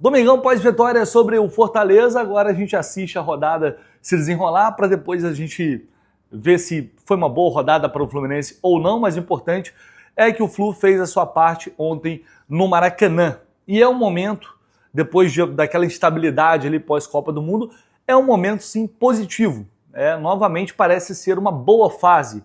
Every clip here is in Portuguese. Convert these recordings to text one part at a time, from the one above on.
Domingão pós-vitória sobre o Fortaleza, agora a gente assiste a rodada se desenrolar para depois a gente ver se foi uma boa rodada para o Fluminense ou não, mas o importante é que o Flu fez a sua parte ontem no Maracanã. E é um momento, depois daquela instabilidade ali pós-Copa do Mundo, é um momento sim positivo. Novamente parece ser uma boa fase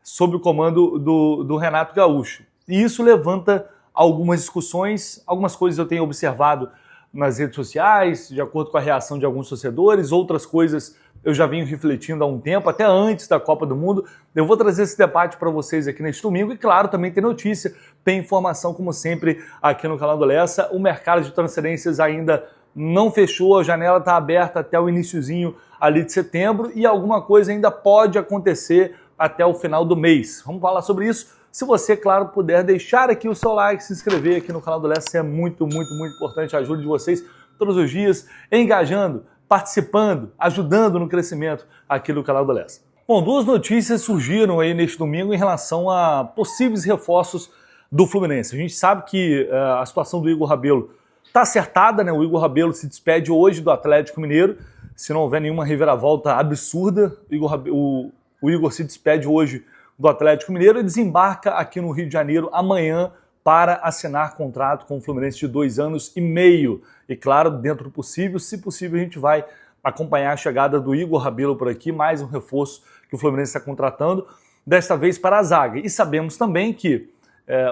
sob o comando do Renato Gaúcho. E isso levanta algumas discussões, algumas coisas eu tenho observado nas redes sociais, de acordo com a reação de alguns torcedores, outras coisas eu já venho refletindo há um tempo, até antes da Copa do Mundo. Eu vou trazer esse debate para vocês aqui neste domingo e, claro, também tem notícia, tem informação, como sempre, aqui no canal do Lessa. O mercado de transferências ainda não fechou, a janela está aberta até o iniciozinho ali de setembro e alguma coisa ainda pode acontecer até o final do mês. Vamos falar sobre isso. Se você, claro, puder deixar aqui o seu like, se inscrever aqui no canal do Lessa, é muito importante a ajuda de vocês todos os dias, engajando, participando, ajudando no crescimento aqui do canal do Lessa. Bom, duas notícias surgiram aí neste domingo em relação a possíveis reforços do Fluminense. A gente sabe que a situação do Igor Rabelo está acertada, né? O Igor Rabelo se despede hoje do Atlético Mineiro, se não houver nenhuma reviravolta absurda. O Igor se despede hoje do Atlético Mineiro e desembarca aqui no Rio de Janeiro amanhã para assinar contrato com o Fluminense de 2 anos e meio. E claro, dentro do possível, se possível, a gente vai acompanhar a chegada do Igor Rabelo por aqui, mais um reforço que o Fluminense está contratando, desta vez para a zaga. E sabemos também que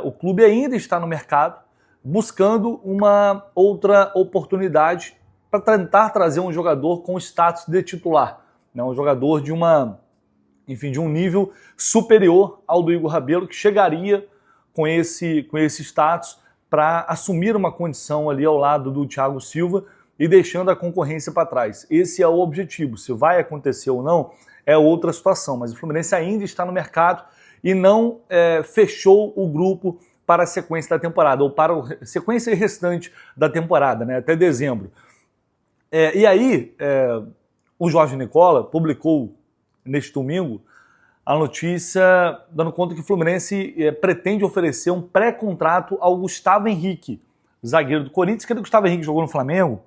o clube ainda está no mercado buscando uma outra oportunidade para tentar trazer um jogador com status de titular, né? Um jogador de um nível superior ao do Igor Rabelo, que chegaria com esse status para assumir uma condição ali ao lado do Thiago Silva e deixando a concorrência para trás. Esse é o objetivo. Se vai acontecer ou não, é outra situação, mas o Fluminense ainda está no mercado e não fechou o grupo para a sequência da temporada, ou para a sequência restante da temporada, né, até dezembro. E aí, o Jorge Nicola publicou neste domingo a notícia dando conta que o Fluminense pretende oferecer um pré-contrato ao Gustavo Henrique, zagueiro do Corinthians, que o Gustavo Henrique jogou no Flamengo,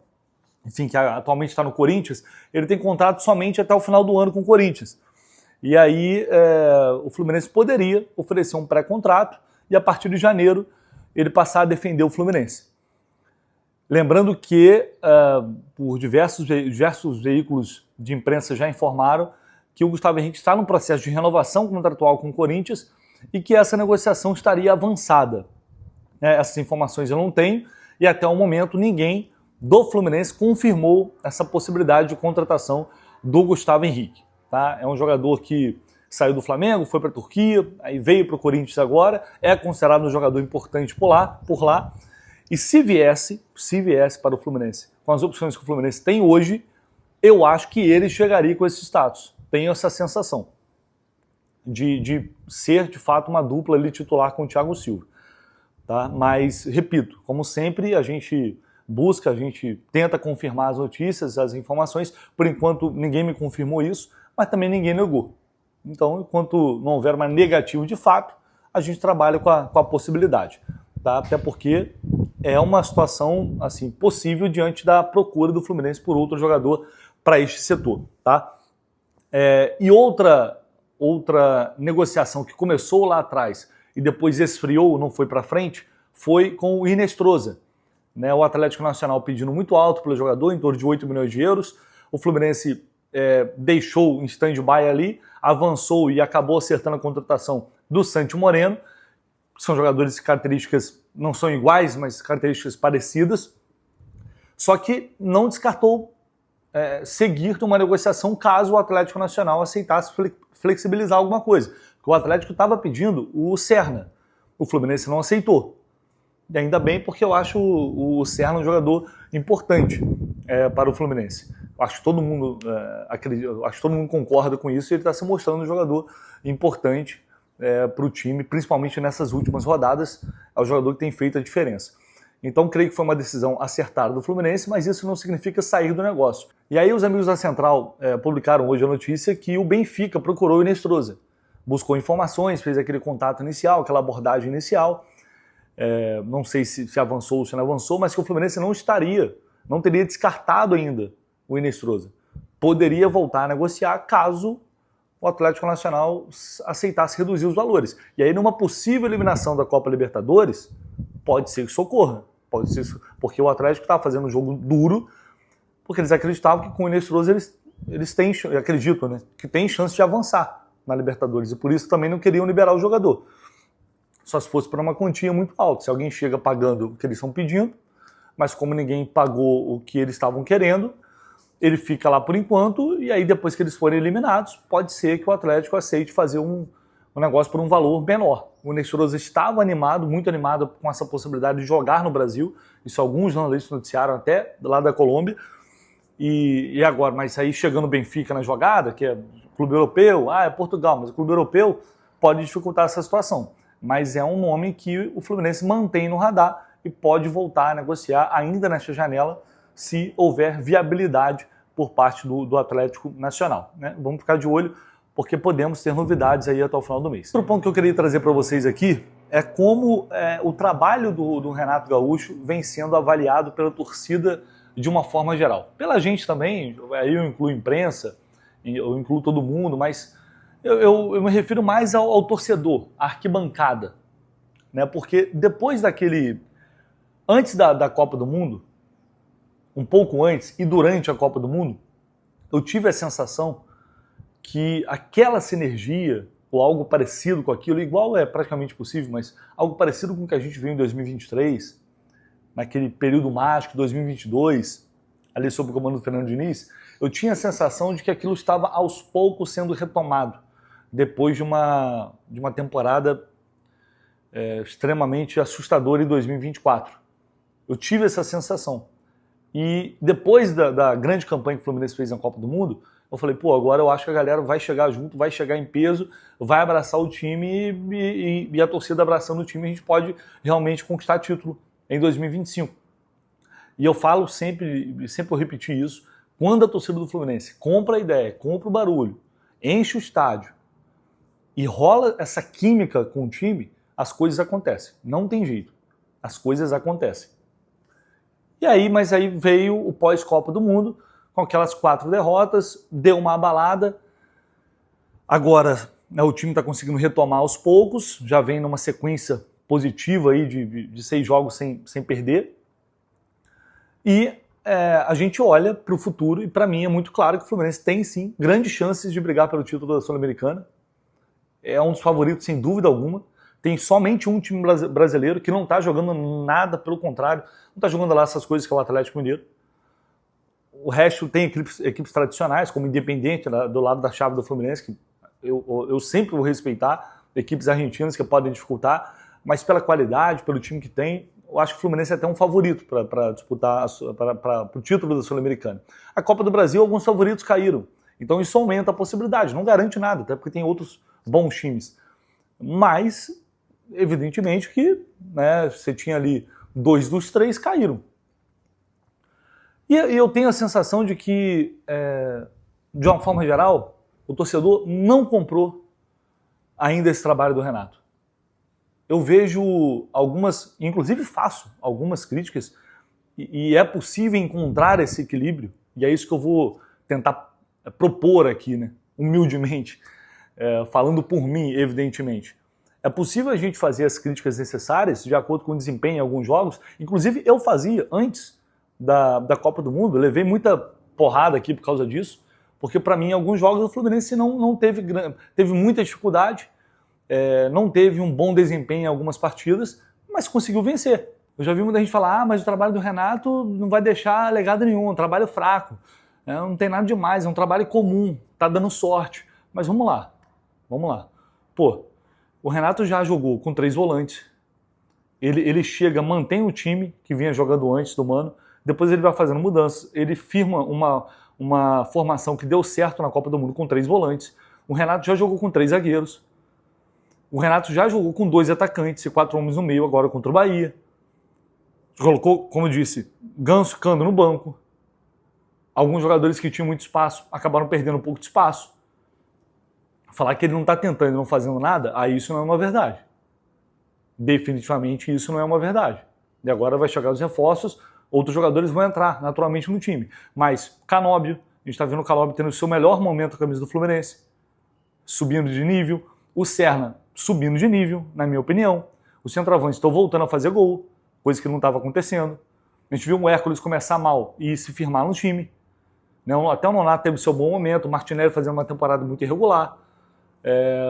enfim, que atualmente está no Corinthians. Ele tem contrato somente até o final do ano com o Corinthians. E aí o Fluminense poderia oferecer um pré-contrato e a partir de janeiro ele passar a defender o Fluminense. Lembrando que por diversos veículos de imprensa já informaram que o Gustavo Henrique está no processo de renovação contratual com o Corinthians e que essa negociação estaria avançada. Essas informações eu não tenho e até o momento ninguém do Fluminense confirmou essa possibilidade de contratação do Gustavo Henrique. Tá? É um jogador que saiu do Flamengo, foi para a Turquia, aí veio para o Corinthians agora, é considerado um jogador importante por lá. E se viesse para o Fluminense, com as opções que o Fluminense tem hoje, eu acho que ele chegaria com esse status. Tenho essa sensação de ser, de fato, uma dupla ali titular com o Thiago Silva. Tá? Mas, repito, como sempre, a gente busca, a gente tenta confirmar as notícias, as informações. Por enquanto, ninguém me confirmou isso, mas também ninguém negou. Então, enquanto não houver uma negativa de fato, a gente trabalha com a possibilidade. Tá? Até porque é uma situação assim, possível diante da procura do Fluminense por outro jogador para este setor. Tá? E outra negociação que começou lá atrás e depois esfriou, não foi para frente, foi com o Inestrosa. Né? O Atlético Nacional pedindo muito alto pelo jogador, em torno de 8 milhões de euros. O Fluminense deixou em stand-by ali, avançou e acabou acertando a contratação do Santi Moreno. São jogadores de características, não são iguais, mas características parecidas. Só que não descartou seguir numa negociação caso o Atlético Nacional aceitasse flexibilizar alguma coisa. Porque o Atlético estava pedindo o Serna. O Fluminense não aceitou. E ainda bem, porque eu acho o Serna um jogador importante para o Fluminense. Acho que todo mundo concorda com isso e ele está se mostrando um jogador importante para o time, principalmente nessas últimas rodadas. É o jogador que tem feito a diferença. Então, creio que foi uma decisão acertada do Fluminense, mas isso não significa sair do negócio. E aí os amigos da Central publicaram hoje a notícia que o Benfica procurou o Inestrosa. Buscou informações, fez aquele contato inicial, aquela abordagem inicial. não sei se avançou ou se não avançou, mas que o Fluminense não teria descartado ainda o Inestrosa. Poderia voltar a negociar caso o Atlético Nacional aceitasse reduzir os valores. E aí, numa possível eliminação da Copa Libertadores, pode ser que socorra. Pode ser, porque o Atlético estava fazendo um jogo duro, porque eles acreditavam que com o Inestrosa eles têm, acreditam, né, que tem chance de avançar na Libertadores. E por isso também não queriam liberar o jogador. Só se fosse para uma quantia muito alta. Se alguém chega pagando o que eles estão pedindo, mas como ninguém pagou o que eles estavam querendo, ele fica lá por enquanto, e aí depois que eles forem eliminados, pode ser que o Atlético aceite fazer um negócio por um valor menor. O Inestrosa estava animado, muito animado com essa possibilidade de jogar no Brasil, isso alguns jornalistas noticiaram até lá da Colômbia, e agora, mas aí chegando o Benfica na jogada, que é clube europeu, é Portugal, mas o clube europeu pode dificultar essa situação. Mas é um nome que o Fluminense mantém no radar e pode voltar a negociar ainda nesta janela, se houver viabilidade por parte do Atlético Nacional, né? Vamos ficar de olho, porque podemos ter novidades aí até o final do mês. Outro ponto que eu queria trazer para vocês aqui é como o trabalho do Renato Gaúcho vem sendo avaliado pela torcida de uma forma geral. Pela gente também, aí eu incluo imprensa, eu incluo todo mundo, mas eu me refiro mais ao torcedor, à arquibancada, né? Porque depois antes da Copa do Mundo, um pouco antes e durante a Copa do Mundo, eu tive a sensação que aquela sinergia, ou algo parecido com aquilo, igual é praticamente possível, mas algo parecido com o que a gente viu em 2023, naquele período mágico, 2022, ali sob o comando do Fernando Diniz, eu tinha a sensação de que aquilo estava aos poucos sendo retomado, depois de uma temporada extremamente assustadora em 2024. Eu tive essa sensação. E depois da grande campanha que o Fluminense fez na Copa do Mundo, eu falei, agora eu acho que a galera vai chegar junto, vai chegar em peso, vai abraçar o time e a torcida abraçando o time, a gente pode realmente conquistar título em 2025. E eu falo sempre eu repeti isso, quando a torcida do Fluminense compra a ideia, compra o barulho, enche o estádio e rola essa química com o time, as coisas acontecem. Não tem jeito. As coisas acontecem. Mas aí veio o pós-Copa do Mundo, com aquelas 4 derrotas, deu uma abalada. Agora, o time está conseguindo retomar aos poucos, já vem numa sequência positiva aí de 6 jogos sem perder. E a gente olha para o futuro, e para mim é muito claro que o Fluminense tem sim grandes chances de brigar pelo título da Sul-Americana. É um dos favoritos, sem dúvida alguma. Tem somente um time brasileiro que não está jogando nada, pelo contrário, não está jogando lá essas coisas que é o Atlético Mineiro. O resto tem equipes tradicionais, como Independiente, do lado da chave do Fluminense, que eu sempre vou respeitar, equipes argentinas que podem dificultar, mas pela qualidade, pelo time que tem, eu acho que o Fluminense é até um favorito para disputar para o título da Sul-Americana. A Copa do Brasil, alguns favoritos caíram, então isso aumenta a possibilidade, não garante nada, até porque tem outros bons times. Mas, evidentemente que você tinha ali 2 dos 3 caíram. E eu tenho a sensação de que, de uma forma geral, o torcedor não comprou ainda esse trabalho do Renato. Eu vejo algumas, inclusive faço algumas críticas, e é possível encontrar esse equilíbrio, e é isso que eu vou tentar propor aqui, né, humildemente, falando por mim, evidentemente. É possível a gente fazer as críticas necessárias de acordo com o desempenho em alguns jogos. Inclusive, eu fazia antes da Copa do Mundo. Levei muita porrada aqui por causa disso, porque para mim, em alguns jogos, o Fluminense não teve muita dificuldade, não teve um bom desempenho em algumas partidas, mas conseguiu vencer. Eu já vi muita gente falar, mas o trabalho do Renato não vai deixar legado nenhum, é um trabalho fraco, não tem nada demais, é um trabalho comum, tá dando sorte. Mas vamos lá. O Renato já jogou com 3 volantes, ele chega, mantém o time que vinha jogando antes do Mano, depois ele vai fazendo mudanças, ele firma uma formação que deu certo na Copa do Mundo com 3 volantes, o Renato já jogou com 3 zagueiros, o Renato já jogou com 2 atacantes e 4 homens no meio agora contra o Bahia, colocou, como eu disse, Ganso, Cano no banco, alguns jogadores que tinham muito espaço acabaram perdendo um pouco de espaço. Falar que ele não está tentando e não fazendo nada, aí isso não é uma verdade. Definitivamente isso não é uma verdade. E agora vai chegar os reforços, outros jogadores vão entrar naturalmente no time. Mas Canóbio, a gente está vendo o Canóbio tendo o seu melhor momento com a camisa do Fluminense, subindo de nível. O Serna subindo de nível, na minha opinião. Os centroavantes estão voltando a fazer gol, coisa que não estava acontecendo. A gente viu o Hércules começar mal e se firmar no time. Até o Nonato teve seu bom momento, o Martinelli fazendo uma temporada muito irregular.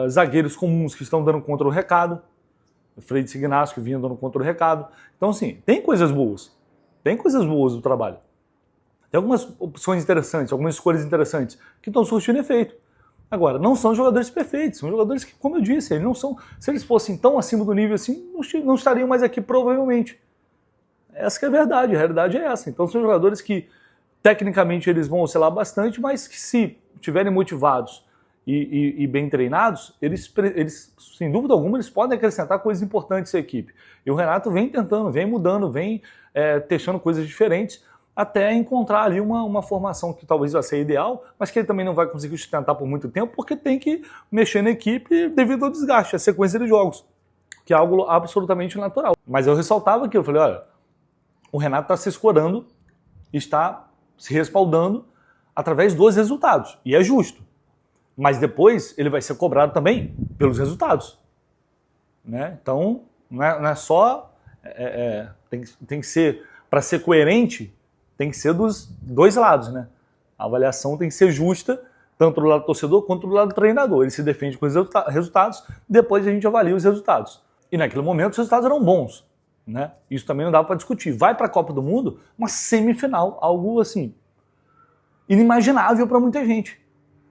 Zagueiros comuns que estão dando contra o recado. O Freire Ignacio que vinha dando contra o recado. Então, assim, tem coisas boas. Tem coisas boas do trabalho. Tem algumas opções interessantes, algumas escolhas interessantes que estão surtindo efeito. Agora, não são jogadores perfeitos, são jogadores que, como eu disse, eles não são. Se eles fossem tão acima do nível assim, não estariam mais aqui provavelmente. Essa que é a verdade, a realidade é essa. Então são jogadores que, tecnicamente, eles vão oscilar bastante, mas que se estiverem motivados e bem treinados, eles, sem dúvida alguma, eles podem acrescentar coisas importantes à equipe. E o Renato vem tentando, vem mudando, vem testando coisas diferentes, até encontrar ali uma formação que talvez vai ser ideal, mas que ele também não vai conseguir sustentar por muito tempo, porque tem que mexer na equipe devido ao desgaste, a sequência de jogos, que é algo absolutamente natural. Mas eu ressaltava aqui, eu falei, olha, o Renato está se escorando, está se respaldando através dos resultados, e é justo. Mas depois ele vai ser cobrado também pelos resultados. Né? Então, não é só... tem que ser, para ser coerente, tem que ser dos dois lados, né? A avaliação tem que ser justa, tanto do lado do torcedor quanto do lado do treinador. Ele se defende com os resultados, depois a gente avalia os resultados. E naquele momento os resultados eram bons, né? Isso também não dava para discutir. Vai para a Copa do Mundo, uma semifinal, algo assim, inimaginável para muita gente.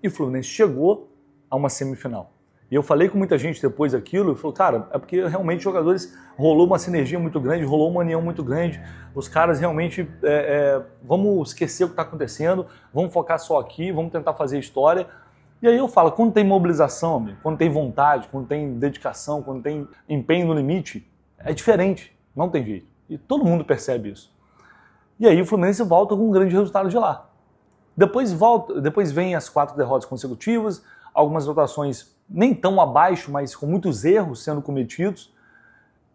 E o Fluminense chegou a uma semifinal. E eu falei com muita gente depois daquilo e falou, cara, é porque realmente os jogadores rolou uma sinergia muito grande, rolou uma união muito grande, os caras realmente, vamos esquecer o que está acontecendo, vamos focar só aqui, vamos tentar fazer história. E aí eu falo, quando tem mobilização, amigo, quando tem vontade, quando tem dedicação, quando tem empenho no limite, é diferente, não tem jeito. E todo mundo percebe isso. E aí o Fluminense volta com um grande resultado de lá. Depois vem as 4 derrotas consecutivas, algumas votações nem tão abaixo, mas com muitos erros sendo cometidos.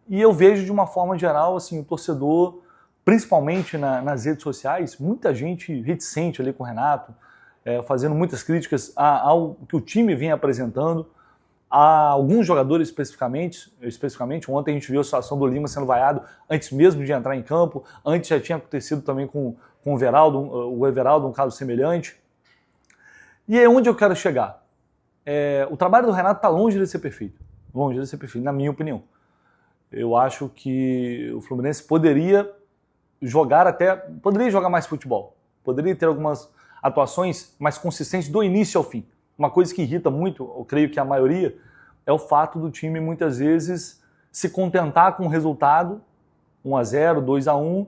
E eu vejo de uma forma geral, assim, o torcedor, principalmente nas redes sociais, muita gente reticente ali com o Renato, fazendo muitas críticas ao que o time vem apresentando, a alguns jogadores especificamente. Ontem a gente viu a situação do Lima sendo vaiado antes mesmo de entrar em campo, antes já tinha acontecido também com o Everaldo, um caso semelhante. E é onde eu quero chegar. O trabalho do Renato está longe de ser perfeito, na minha opinião. Eu acho que o Fluminense poderia jogar mais futebol, poderia ter algumas atuações mais consistentes do início ao fim. Uma coisa que irrita muito, eu creio que a maioria, é o fato do time muitas vezes se contentar com o resultado, 1-0, 2-1,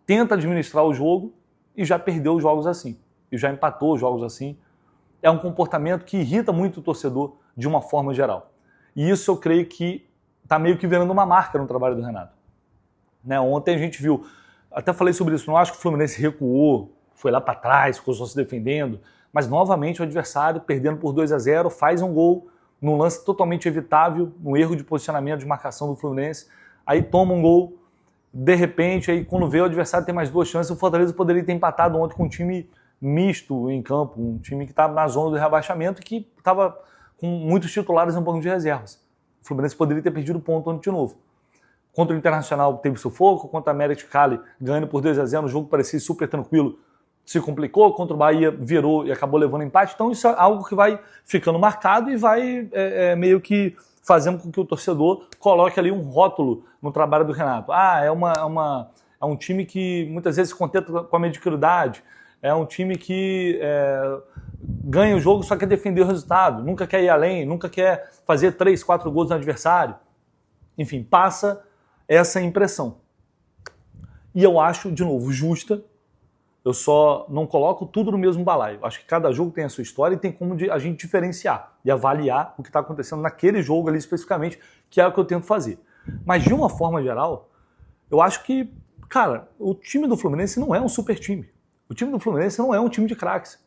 tenta administrar o jogo e já perdeu os jogos assim, e já empatou os jogos assim. É um comportamento que irrita muito o torcedor de uma forma geral. E isso eu creio que está meio que virando uma marca no trabalho do Renato. Né? Ontem a gente viu, até falei sobre isso, não acho que o Fluminense recuou, foi lá para trás, ficou só se defendendo, mas novamente o adversário, perdendo por 2-0, faz um gol num lance totalmente evitável, um erro de posicionamento de marcação do Fluminense, aí toma um gol, de repente, aí quando vê o adversário tem mais 2 chances, o Fortaleza poderia ter empatado ontem com um time misto em campo, um time que estava na zona do rebaixamento e que estava com muitos titulares no banco de reservas. O Fluminense poderia ter perdido o ponto ontem de novo. Contra o Internacional teve sufoco, contra a América de Cali ganhando por 2-0, o jogo parecia super tranquilo, se complicou, contra o Bahia virou e acabou levando empate, então isso é algo que vai ficando marcado e vai meio que fazendo com que o torcedor coloque ali um rótulo no trabalho do Renato. É um time que muitas vezes se contenta com a mediocridade, é um time que ganha o jogo só quer defender o resultado, nunca quer ir além, nunca quer fazer 3, 4 gols no adversário. Enfim, passa essa impressão. E eu acho, de novo, justa. Eu só não coloco tudo no mesmo balaio. Acho que cada jogo tem a sua história e tem como a gente diferenciar e avaliar o que está acontecendo naquele jogo ali especificamente, que é o que eu tento fazer. Mas, de uma forma geral, eu acho que, cara, o time do Fluminense não é um super time. O time do Fluminense não é um time de craques.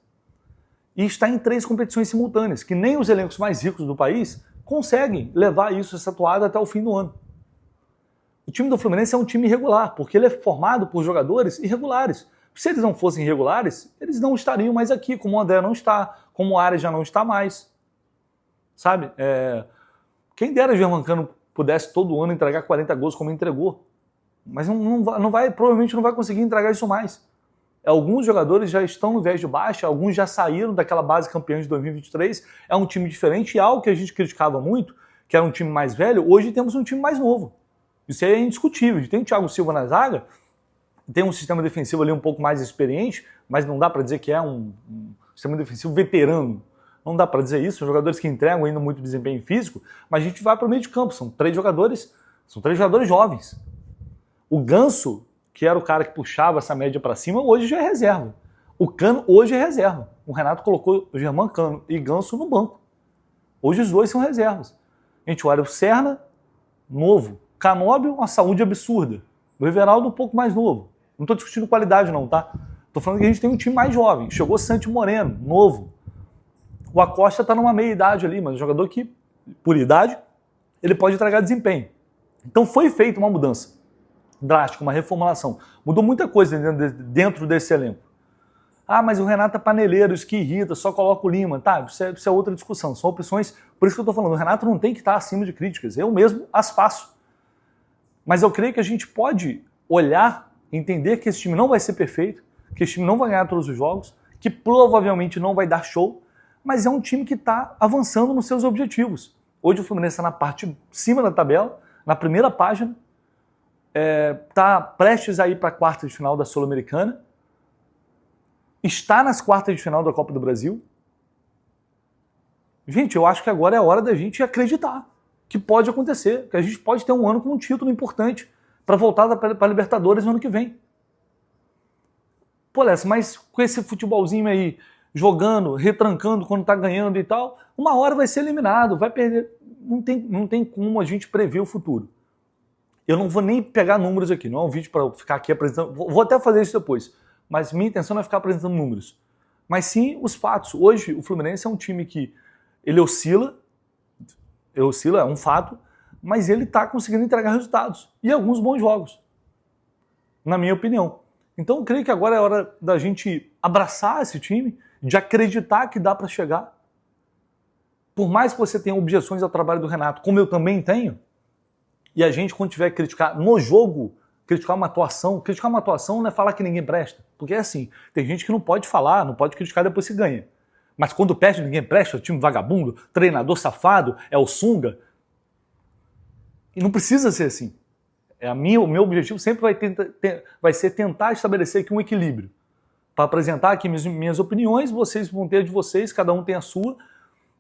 E está em 3 competições simultâneas, que nem os elencos mais ricos do país conseguem levar essa toada até o fim do ano. O time do Fluminense é um time irregular, porque ele é formado por jogadores irregulares. Se eles não fossem irregulares, eles não estariam mais aqui, como o André não está, como o Ares já não está mais. Sabe? Quem dera o Germancano pudesse todo ano entregar 40 gols como entregou. Mas provavelmente não vai conseguir entregar isso mais. Alguns jogadores já estão no viés de baixa, alguns já saíram daquela base campeã de 2023. É um time diferente e algo que a gente criticava muito, que era um time mais velho, hoje temos um time mais novo. Isso é indiscutível. Tem o Thiago Silva na zaga, tem um sistema defensivo ali um pouco mais experiente, mas não dá para dizer que é um sistema defensivo veterano. Não dá para dizer isso. São jogadores que entregam ainda muito desempenho físico, mas a gente vai para o meio de campo. São três jogadores jovens. O Ganso, que era o cara que puxava essa média para cima, hoje já é reserva. O Cano hoje é reserva. O Renato colocou o Germancano e Ganso no banco. Hoje os dois são reservas. Gente, olha, o Serna, novo. Canóbio, uma saúde absurda. O Everaldo, um pouco mais novo. Não estou discutindo qualidade não, tá? Estou falando que a gente tem um time mais jovem. Chegou Santi Moreno, novo. O Acosta está numa meia-idade ali, mas um jogador que, por idade, ele pode entregar desempenho. Então foi feita uma mudança drástica, uma reformulação. Mudou muita coisa dentro desse elenco. Ah, mas o Renato é paneleiro, isso que irrita, só coloca o Lima. Tá, isso é outra discussão. São opções, por isso que eu estou falando, o Renato não tem que estar acima de críticas. Eu mesmo as faço. Mas eu creio que a gente pode olhar, entender que esse time não vai ser perfeito, que esse time não vai ganhar todos os jogos, que provavelmente não vai dar show, mas é um time que está avançando nos seus objetivos. Hoje o Fluminense está na parte de cima da tabela, na primeira página, está prestes a ir para a quarta de final da Sul-Americana, está nas quartas de final da Copa do Brasil. Gente, eu acho que agora é a hora da gente acreditar que pode acontecer, que a gente pode ter um ano com um título importante para voltar para a Libertadores no ano que vem. Pô, Lessa, mas com esse futebolzinho aí, jogando, retrancando quando tá ganhando e tal, uma hora vai ser eliminado, vai perder. Não tem como a gente prever o futuro. Eu não vou nem pegar números aqui, não é um vídeo para ficar aqui apresentando, vou até fazer isso depois, mas minha intenção não é ficar apresentando números. Mas sim os fatos. Hoje o Fluminense é um time que ele oscila, é um fato, mas ele está conseguindo entregar resultados e alguns bons jogos, na minha opinião. Então eu creio que agora é hora da gente abraçar esse time, de acreditar que dá para chegar. Por mais que você tenha objeções ao trabalho do Renato, como eu também tenho, e a gente, quando tiver que criticar no jogo, criticar uma atuação não é falar que ninguém presta, porque é assim, tem gente que não pode falar, não pode criticar depois que ganha. Mas quando perde, ninguém presta, o time vagabundo, treinador safado, é o sunga. E não precisa ser assim. O meu objetivo sempre vai ser tentar estabelecer aqui um equilíbrio. Para apresentar aqui minhas opiniões, vocês vão ter a de vocês, cada um tem a sua,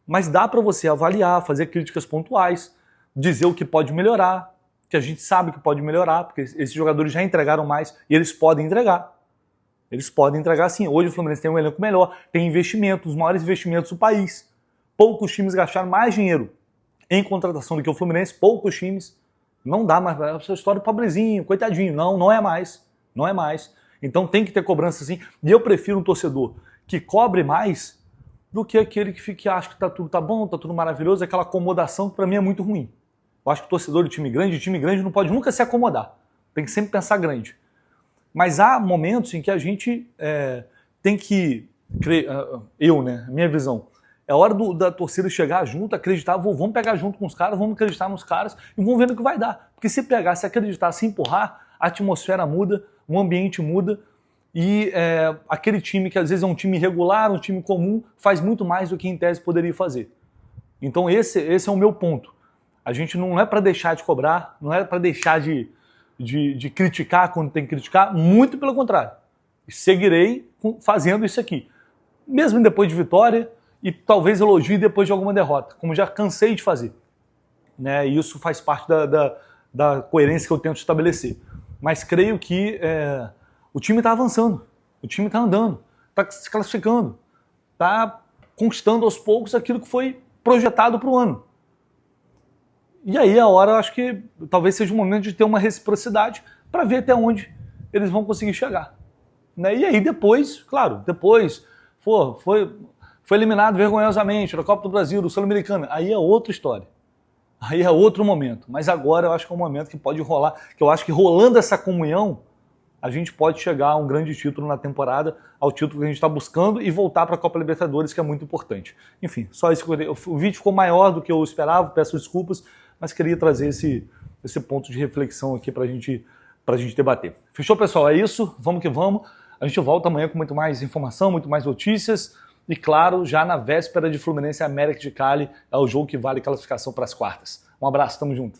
mas dá para você avaliar, fazer críticas pontuais, dizer o que pode melhorar, que a gente sabe que pode melhorar, porque esses jogadores já entregaram mais e eles podem entregar. Eles podem entregar sim. Hoje o Fluminense tem um elenco melhor, tem investimentos, os maiores investimentos do país. Poucos times gastaram mais dinheiro em contratação do que o Fluminense, poucos times. Não dá mais, essa história do pobrezinho, coitadinho. Não é mais. Não é mais. Então tem que ter cobrança sim. E eu prefiro um torcedor que cobre mais do que aquele que acha que tudo tá bom, tá tudo maravilhoso, aquela acomodação que para mim é muito ruim. Eu acho que o torcedor de time grande não pode nunca se acomodar. Tem que sempre pensar grande. Mas há momentos em que a gente tem que, minha visão, é hora da torcida chegar junto, acreditar, vamos pegar junto com os caras, vamos acreditar nos caras e vamos ver no que vai dar. Porque se pegar, se acreditar, se empurrar, a atmosfera muda, o ambiente muda e aquele time que às vezes é um time irregular, um time comum, faz muito mais do que em tese poderia fazer. Então esse é o meu ponto. A gente não é para deixar de cobrar, não é para deixar de criticar quando tem que criticar, muito pelo contrário. Seguirei fazendo isso aqui. Mesmo depois de vitória e talvez elogie depois de alguma derrota, como já cansei de fazer. Né? E isso faz parte da coerência que eu tento estabelecer. Mas creio que o time está avançando, o time está andando, está se classificando, está conquistando aos poucos aquilo que foi projetado para o ano. E aí a hora, eu acho que talvez seja o momento de ter uma reciprocidade para ver até onde eles vão conseguir chegar. Né? E aí depois, claro, foi eliminado vergonhosamente da Copa do Brasil, do Sul-Americano, aí é outra história. aí é outro momento. Mas agora eu acho que é um momento que pode rolar, que eu acho que rolando essa comunhão, a gente pode chegar a um grande título na temporada, ao título que a gente está buscando e voltar para a Copa Libertadores, que é muito importante. Enfim, só isso. O vídeo ficou maior do que eu esperava, peço desculpas, mas queria trazer esse ponto de reflexão aqui para a gente debater. Fechou, pessoal? É isso, vamos que vamos. A gente volta amanhã com muito mais informação, muito mais notícias. E claro, já na véspera de Fluminense e América de Cali, é o jogo que vale classificação para as quartas. Um abraço, tamo junto.